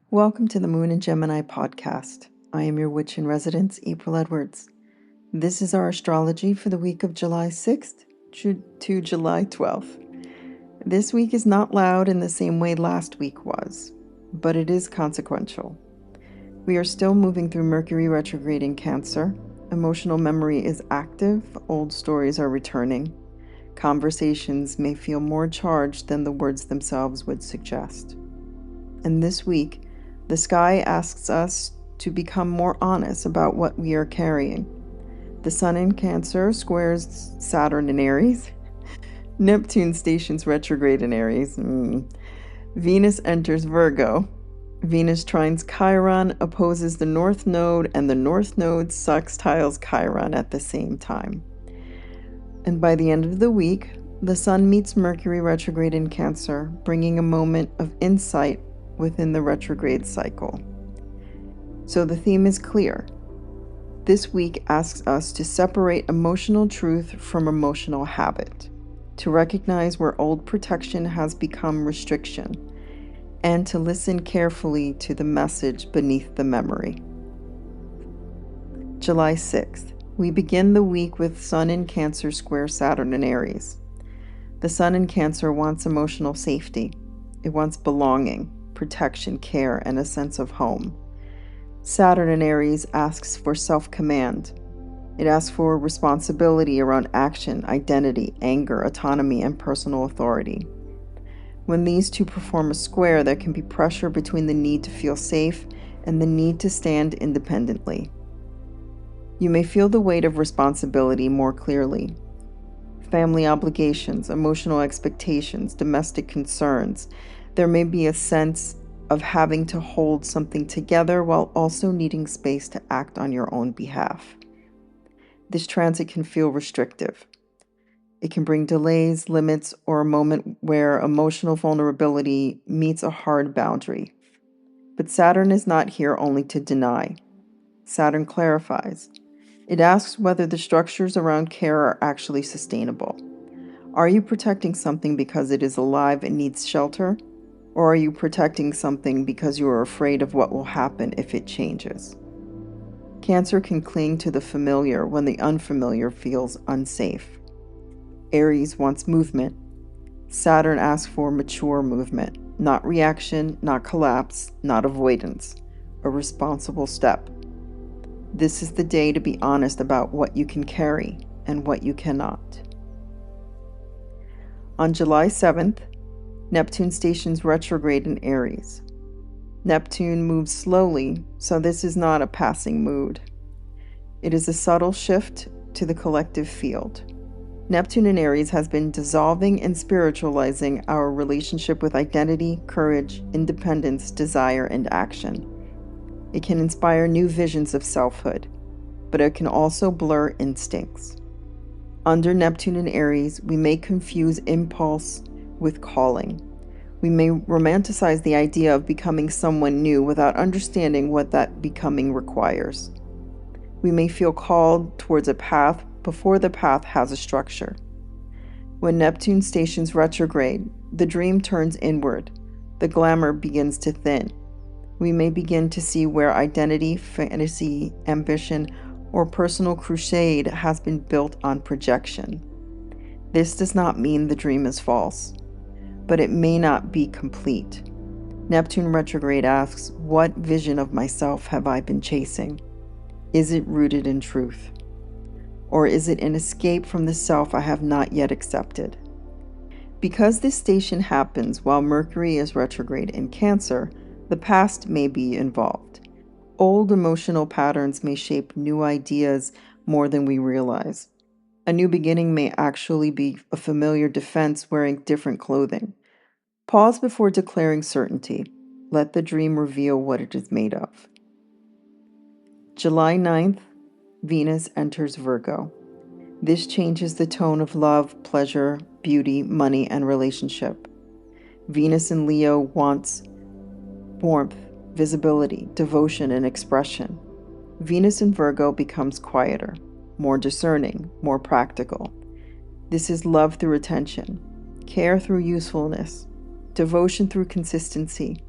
Welcome to the Moon and Gemini podcast. I am your witch in residence, April Edwards. This is our astrology for the week of July 6th to July 12th. This week is not loud in the same way last week was, but it is consequential. We are still moving through Mercury retrograde in Cancer. Emotional memory is active, old stories are returning. Conversations may feel more charged than the words themselves would suggest. And this week, the sky asks us to become more honest about what we are carrying. The Sun in Cancer squares Saturn in Aries. Neptune stations retrograde in Aries. Venus enters Virgo. Venus trines Chiron, opposes the North Node, and the North Node sextiles Chiron at the same time. And by the end of the week, the Sun meets Mercury retrograde in Cancer, bringing a moment of insight within the retrograde cycle. So the theme is clear. This week asks us to separate emotional truth from emotional habit, to recognize where old protection has become restriction, and to listen carefully to the message beneath the memory. July 6th, we begin the week with Sun in Cancer square Saturn in Aries. The Sun in Cancer wants emotional safety. It wants belonging, protection, care, and a sense of home. Saturn in Aries asks for self-command. It asks for responsibility around action, identity, anger, autonomy, and personal authority. When these two perform a square, there can be pressure between the need to feel safe and the need to stand independently. You may feel the weight of responsibility more clearly. Family obligations, emotional expectations, domestic concerns. There may be a sense of having to hold something together while also needing space to act on your own behalf. This transit can feel restrictive. It can bring delays, limits, or a moment where emotional vulnerability meets a hard boundary. But Saturn is not here only to deny. Saturn clarifies. It asks whether the structures around care are actually sustainable. Are you protecting something because it is alive and needs shelter? Or are you protecting something because you are afraid of what will happen if it changes? Cancer can cling to the familiar when the unfamiliar feels unsafe. Aries wants movement. Saturn asks for mature movement, not reaction, not collapse, not avoidance, a responsible step. This is the day to be honest about what you can carry and what you cannot. On July 7th, Neptune stations retrograde in Aries. Neptune moves slowly, so this is not a passing mood. It is a subtle shift to the collective field. Neptune in Aries has been dissolving and spiritualizing our relationship with identity, courage, independence, desire, and action. It can inspire new visions of selfhood, but it can also blur instincts. Under Neptune in Aries, we may confuse impulse with calling. We may romanticize the idea of becoming someone new without understanding what that becoming requires. We may feel called towards a path before the path has a structure. When Neptune stations retrograde, the dream turns inward. The glamour begins to thin. We may begin to see where identity, fantasy, ambition, or personal crusade has been built on projection. This does not mean the dream is false, but it may not be complete. Neptune retrograde asks, what vision of myself have I been chasing? Is it rooted in truth? Or is it an escape from the self I have not yet accepted? Because this station happens while Mercury is retrograde in Cancer, the past may be involved. Old emotional patterns may shape new ideas more than we realize. A new beginning may actually be a familiar defense wearing different clothing. Pause before declaring certainty. Let the dream reveal what it is made of. July 9th, Venus enters Virgo. This changes the tone of love, pleasure, beauty, money, and relationship. Venus in Leo wants warmth, visibility, devotion, and expression. Venus in Virgo becomes quieter, more discerning, more practical. This is love through attention, care through usefulness, devotion through consistency.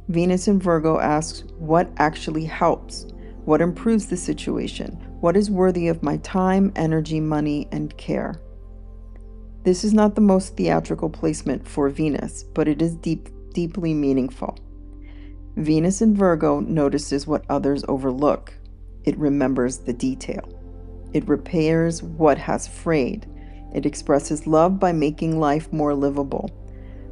Venus in Virgo asks, what actually helps? What improves the situation? What is worthy of my time, energy, money, and care? This is not the most theatrical placement for Venus, but it is deeply meaningful. Venus in Virgo notices what others overlook. It remembers the detail. It repairs what has frayed. It expresses love by making life more livable.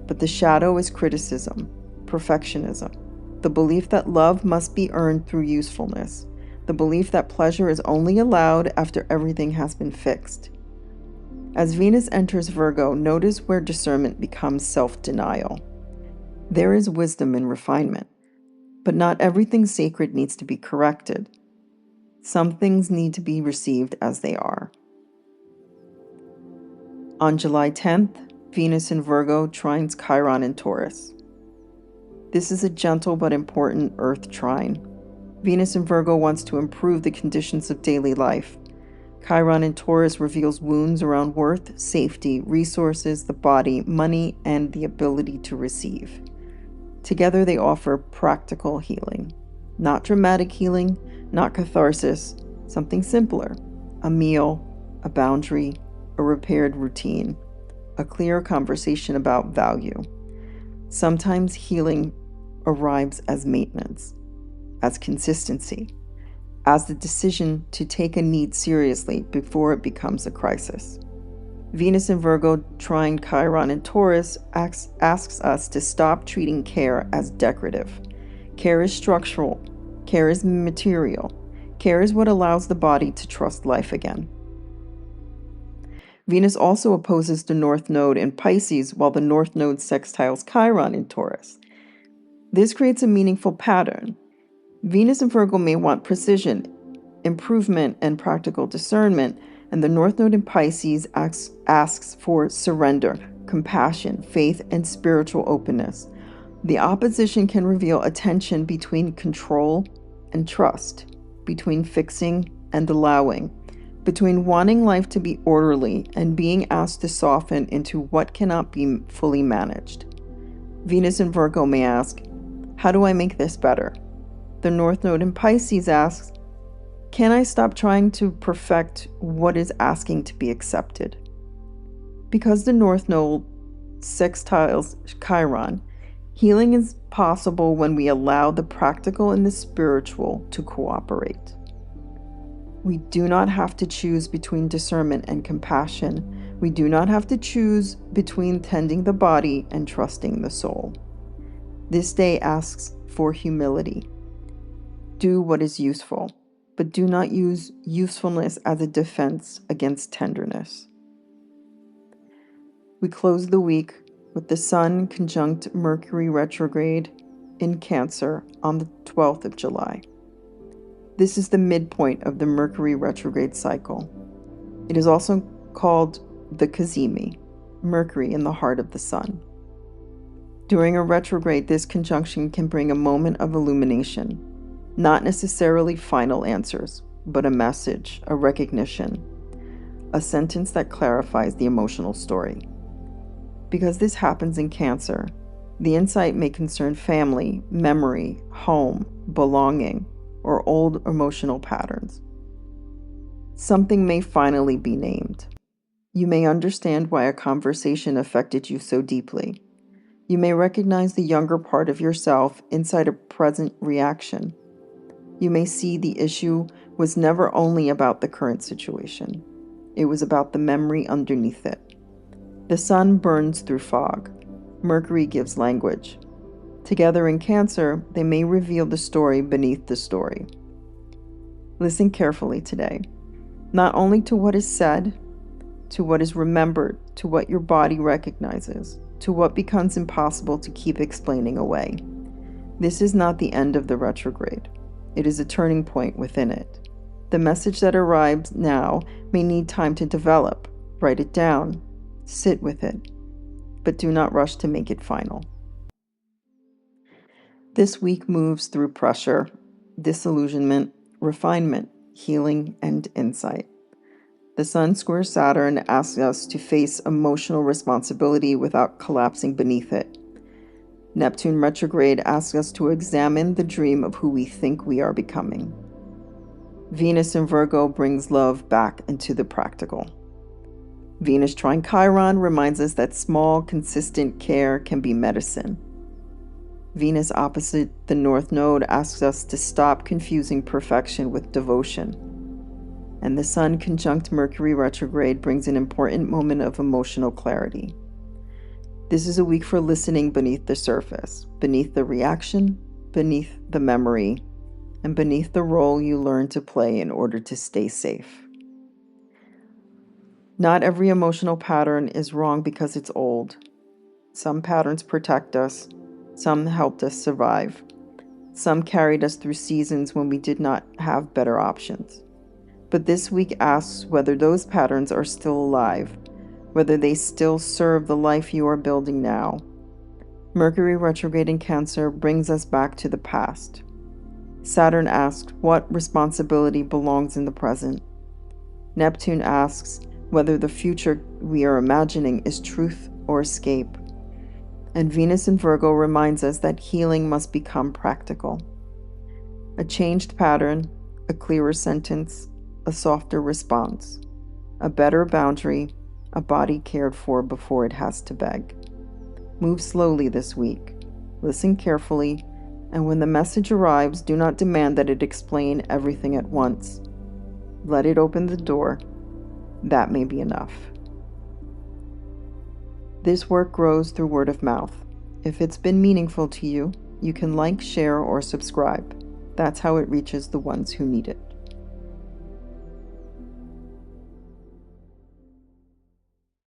But the shadow is criticism, perfectionism, the belief that love must be earned through usefulness, the belief that pleasure is only allowed after everything has been fixed. As Venus enters Virgo, notice where discernment becomes self-denial. There is wisdom in refinement, but not everything sacred needs to be corrected. Some things need to be received as they are. On July 10th, Venus in Virgo trines Chiron in Taurus. This is a gentle but important Earth trine. Venus in Virgo wants to improve the conditions of daily life. Chiron in Taurus reveals wounds around worth, safety, resources, the body, money, and the ability to receive. Together they offer practical healing. Not dramatic healing, not catharsis, something simpler. A meal, a boundary, a repaired routine, a clear conversation about value. Sometimes healing arrives as maintenance, as consistency, as the decision to take a need seriously before it becomes a crisis. Venus in Virgo trine Chiron in Taurus asks us to stop treating care as decorative. Care is structural. Care is material. Care is what allows the body to trust life again. Venus also opposes the North Node in Pisces, while the North Node sextiles Chiron in Taurus. This creates a meaningful pattern. Venus in Virgo may want precision, improvement, and practical discernment, and the North Node in Pisces asks for surrender, compassion, faith, and spiritual openness. The opposition can reveal a tension between control and trust, between fixing and allowing, between wanting life to be orderly and being asked to soften into what cannot be fully managed. Venus in Virgo may ask, how do I make this better? The North Node in Pisces asks, can I stop trying to perfect what is asking to be accepted? Because the North Node sextiles Chiron, healing is possible when we allow the practical and the spiritual to cooperate. We do not have to choose between discernment and compassion. We do not have to choose between tending the body and trusting the soul. This day asks for humility. Do what is useful, but do not use usefulness as a defense against tenderness. We close the week with the Sun conjunct Mercury retrograde in Cancer on the 12th of July. This is the midpoint of the Mercury retrograde cycle. It is also called the Cazimi, Mercury in the heart of the Sun. During a retrograde, this conjunction can bring a moment of illumination, not necessarily final answers, but a message, a recognition, a sentence that clarifies the emotional story. Because this happens in Cancer, the insight may concern family, memory, home, belonging, or old emotional patterns. Something may finally be named. You may understand why a conversation affected you so deeply. You may recognize the younger part of yourself inside a present reaction. You may see the issue was never only about the current situation. It was about the memory underneath it. The sun burns through fog. Mercury gives language. Together in Cancer, they may reveal the story beneath the story. Listen carefully today, not only to what is said, to what is remembered, to what your body recognizes, to what becomes impossible to keep explaining away. This is not the end of the retrograde. It is a turning point within it. The message that arrives now may need time to develop. Write it down. Sit with it. But do not rush to make it final. This week moves through pressure, disillusionment, refinement, healing, and insight. The Sun squares Saturn asks us to face emotional responsibility without collapsing beneath it. Neptune retrograde asks us to examine the dream of who we think we are becoming. Venus in Virgo brings love back into the practical. Venus trine Chiron reminds us that small, consistent care can be medicine. Venus opposite the North Node asks us to stop confusing perfection with devotion. And the Sun conjunct Mercury retrograde brings an important moment of emotional clarity. This is a week for listening beneath the surface, beneath the reaction, beneath the memory, and beneath the role you learn to play in order to stay safe. Not every emotional pattern is wrong because it's old. Some patterns protect us, some helped us survive. Some carried us through seasons when we did not have better options. But this week asks whether those patterns are still alive, whether they still serve the life you are building now. Mercury retrograde in Cancer brings us back to the past. Saturn asks what responsibility belongs in the present. Neptune asks whether the future we are imagining is truth or escape. And Venus in Virgo reminds us that healing must become practical. A changed pattern, a clearer sentence, a softer response, a better boundary, a body cared for before it has to beg. Move slowly this week. Listen carefully, and when the message arrives, do not demand that it explain everything at once. Let it open the door. That may be enough. This work grows through word of mouth. If it's been meaningful to you, you can like, share, or subscribe. That's how it reaches the ones who need it.